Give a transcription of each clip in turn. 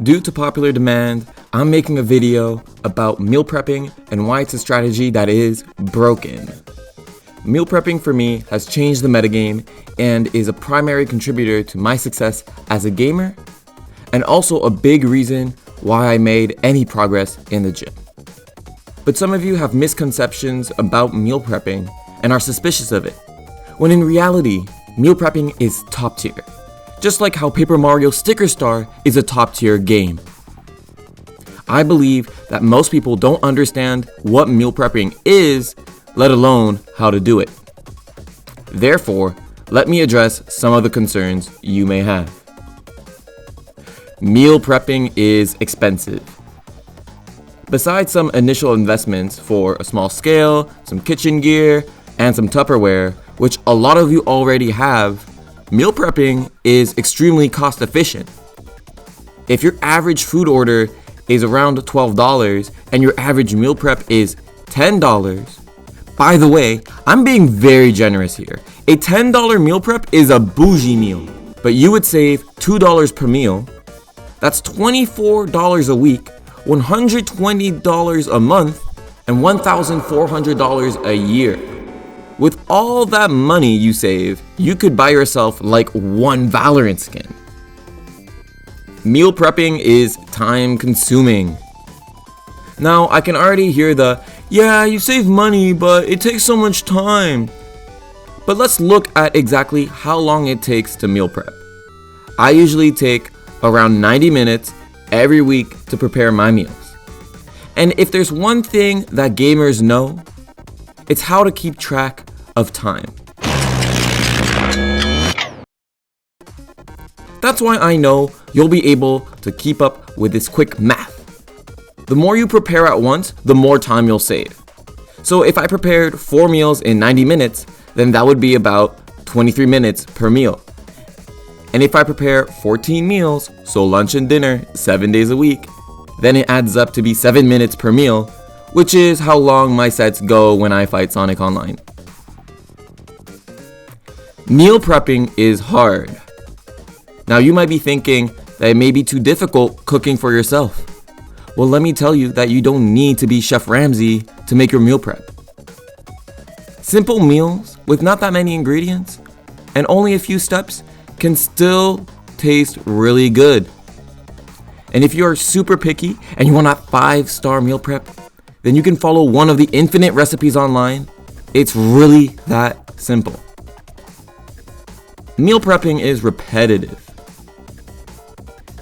Due to popular demand, I'm making a video about meal prepping and why it's a strategy that is broken. Meal prepping for me has changed the metagame and is a primary contributor to my success as a gamer, and also a big reason why I made any progress in the gym. But some of you have misconceptions about meal prepping and are suspicious of it, when in reality, meal prepping is top tier. Just like how Paper Mario Sticker Star is a top tier game. I believe that most people don't understand what meal prepping is, let alone how to do it. Therefore, let me address some of the concerns you may have. Meal prepping is expensive. Besides some initial investments for a small scale, some kitchen gear, and some Tupperware, which a lot of you already have, meal prepping is extremely cost efficient. If your average food order is around $12 and your average meal prep is $10, by the way, I'm being very generous here. A $10 meal prep is a bougie meal, but you would save $2 per meal. That's $24 a week, $120 a month, and $1,400 a year. With all that money you save, you could buy yourself like one Valorant skin. Meal prepping is time consuming. Now, I can already hear yeah, you save money, but it takes so much time. But let's look at exactly how long it takes to meal prep. I usually take around 90 minutes every week to prepare my meals. And if there's one thing that gamers know, it's how to keep track of time. That's why I know you'll be able to keep up with this quick math. The more you prepare at once, the more time you'll save. So if I prepared 4 meals in 90 minutes, then that would be about 23 minutes per meal. And if I prepare 14 meals, so lunch and dinner, 7 days a week, then it adds up to be 7 minutes per meal, which is how long my sets go when I fight Sonic Online. Meal prepping is hard. Now you might be thinking that it may be too difficult cooking for yourself. Well, let me tell you that you don't need to be Chef Ramsay to make your meal prep. Simple meals with not that many ingredients and only a few steps can still taste really good. And if you are super picky and you want a 5-star meal prep, then you can follow one of the infinite recipes online. It's really that simple. Meal prepping is repetitive.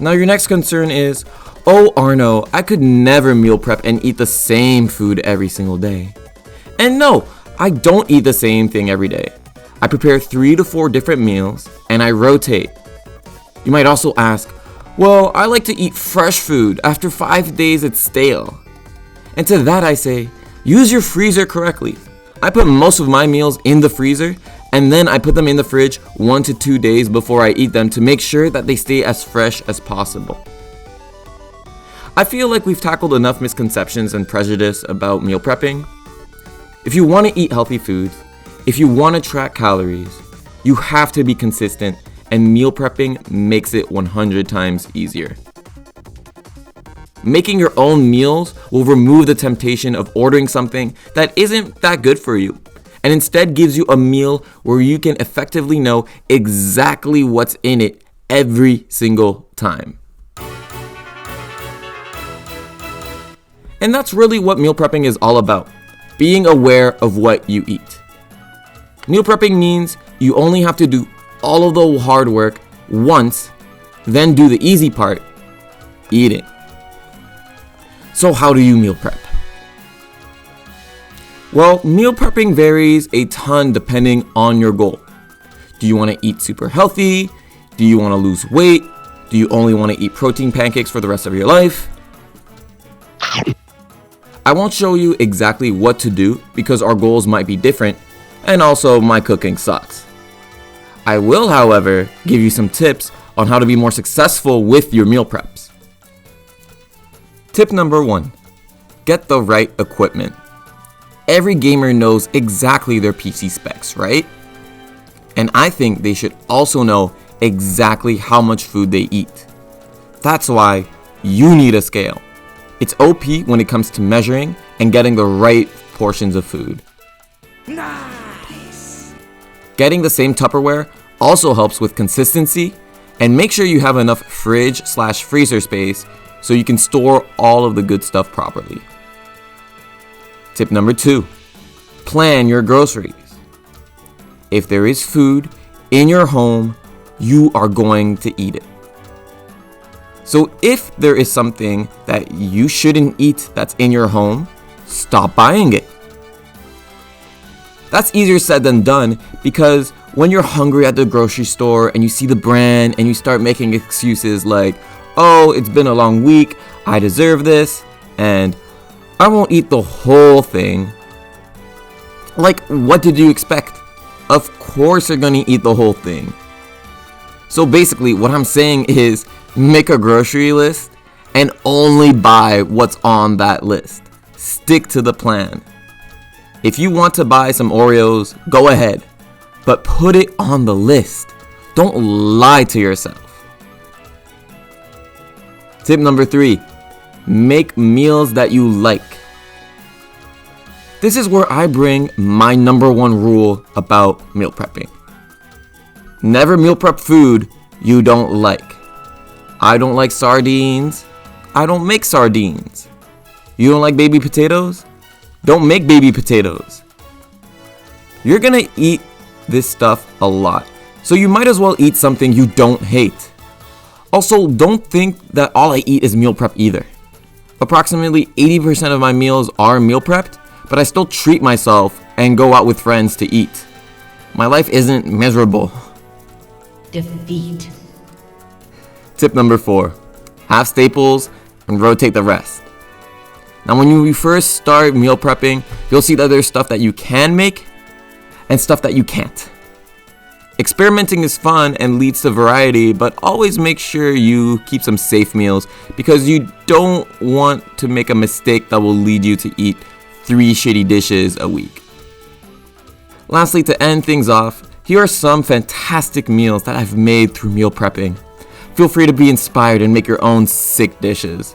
Now your next concern is, oh Arno, I could never meal prep and eat the same food every single day. And no, I don't eat the same thing every day. I prepare 3 to 4 different meals and I rotate. You might also ask, well, I like to eat fresh food. After 5 days it's stale. And to that I say, use your freezer correctly. I put most of my meals in the freezer and then I put them in the fridge 1 to 2 days before I eat them to make sure that they stay as fresh as possible. I feel like we've tackled enough misconceptions and prejudice about meal prepping. If you want to eat healthy foods, if you want to track calories, you have to be consistent, and meal prepping makes it 100 times easier. Making your own meals will remove the temptation of ordering something that isn't that good for you, and instead gives you a meal where you can effectively know exactly what's in it every single time. And that's really what meal prepping is all about, being aware of what you eat. Meal prepping means you only have to do all of the hard work once, then do the easy part, eating. So how do you meal prep? Well, meal prepping varies a ton depending on your goal. Do you want to eat super healthy? Do you want to lose weight? Do you only want to eat protein pancakes for the rest of your life? I won't show you exactly what to do because our goals might be different, and also my cooking sucks. I will, however, give you some tips on how to be more successful with your meal preps. Tip number 1, get the right equipment. Every gamer knows exactly their PC specs, right? And I think they should also know exactly how much food they eat. That's why you need a scale. It's OP when it comes to measuring and getting the right portions of food. Nice! Getting the same Tupperware also helps with consistency, and make sure you have enough fridge/freezer space so you can store all of the good stuff properly. Tip number 2, plan your groceries. If there is food in your home, you are going to eat it. So if there is something that you shouldn't eat that's in your home, stop buying it. That's easier said than done, because when you're hungry at the grocery store and you see the brand and you start making excuses like, oh, it's been a long week, I deserve this, and I won't eat the whole thing. Like, what did you expect? Of course you're gonna eat the whole thing. So basically, what I'm saying is make a grocery list and only buy what's on that list. Stick to the plan. If you want to buy some Oreos, go ahead, but put it on the list. Don't lie to yourself. Tip number 3, make meals that you like. This is where I bring my number 1 rule about meal prepping. Never meal prep food you don't like. I don't like sardines. I don't make sardines. You don't like baby potatoes? Don't make baby potatoes. You're gonna eat this stuff a lot, so you might as well eat something you don't hate. Also, don't think that all I eat is meal prep either. Approximately 80% of my meals are meal prepped, but I still treat myself and go out with friends to eat. My life isn't miserable. Defeat. Tip number 4, have staples and rotate the rest. Now when you first start meal prepping, you'll see that there's stuff that you can make and stuff that you can't. Experimenting is fun and leads to variety, but always make sure you keep some safe meals, because you don't want to make a mistake that will lead you to eat 3 shitty dishes a week. Lastly, to end things off, here are some fantastic meals that I've made through meal prepping. Feel free to be inspired and make your own sick dishes.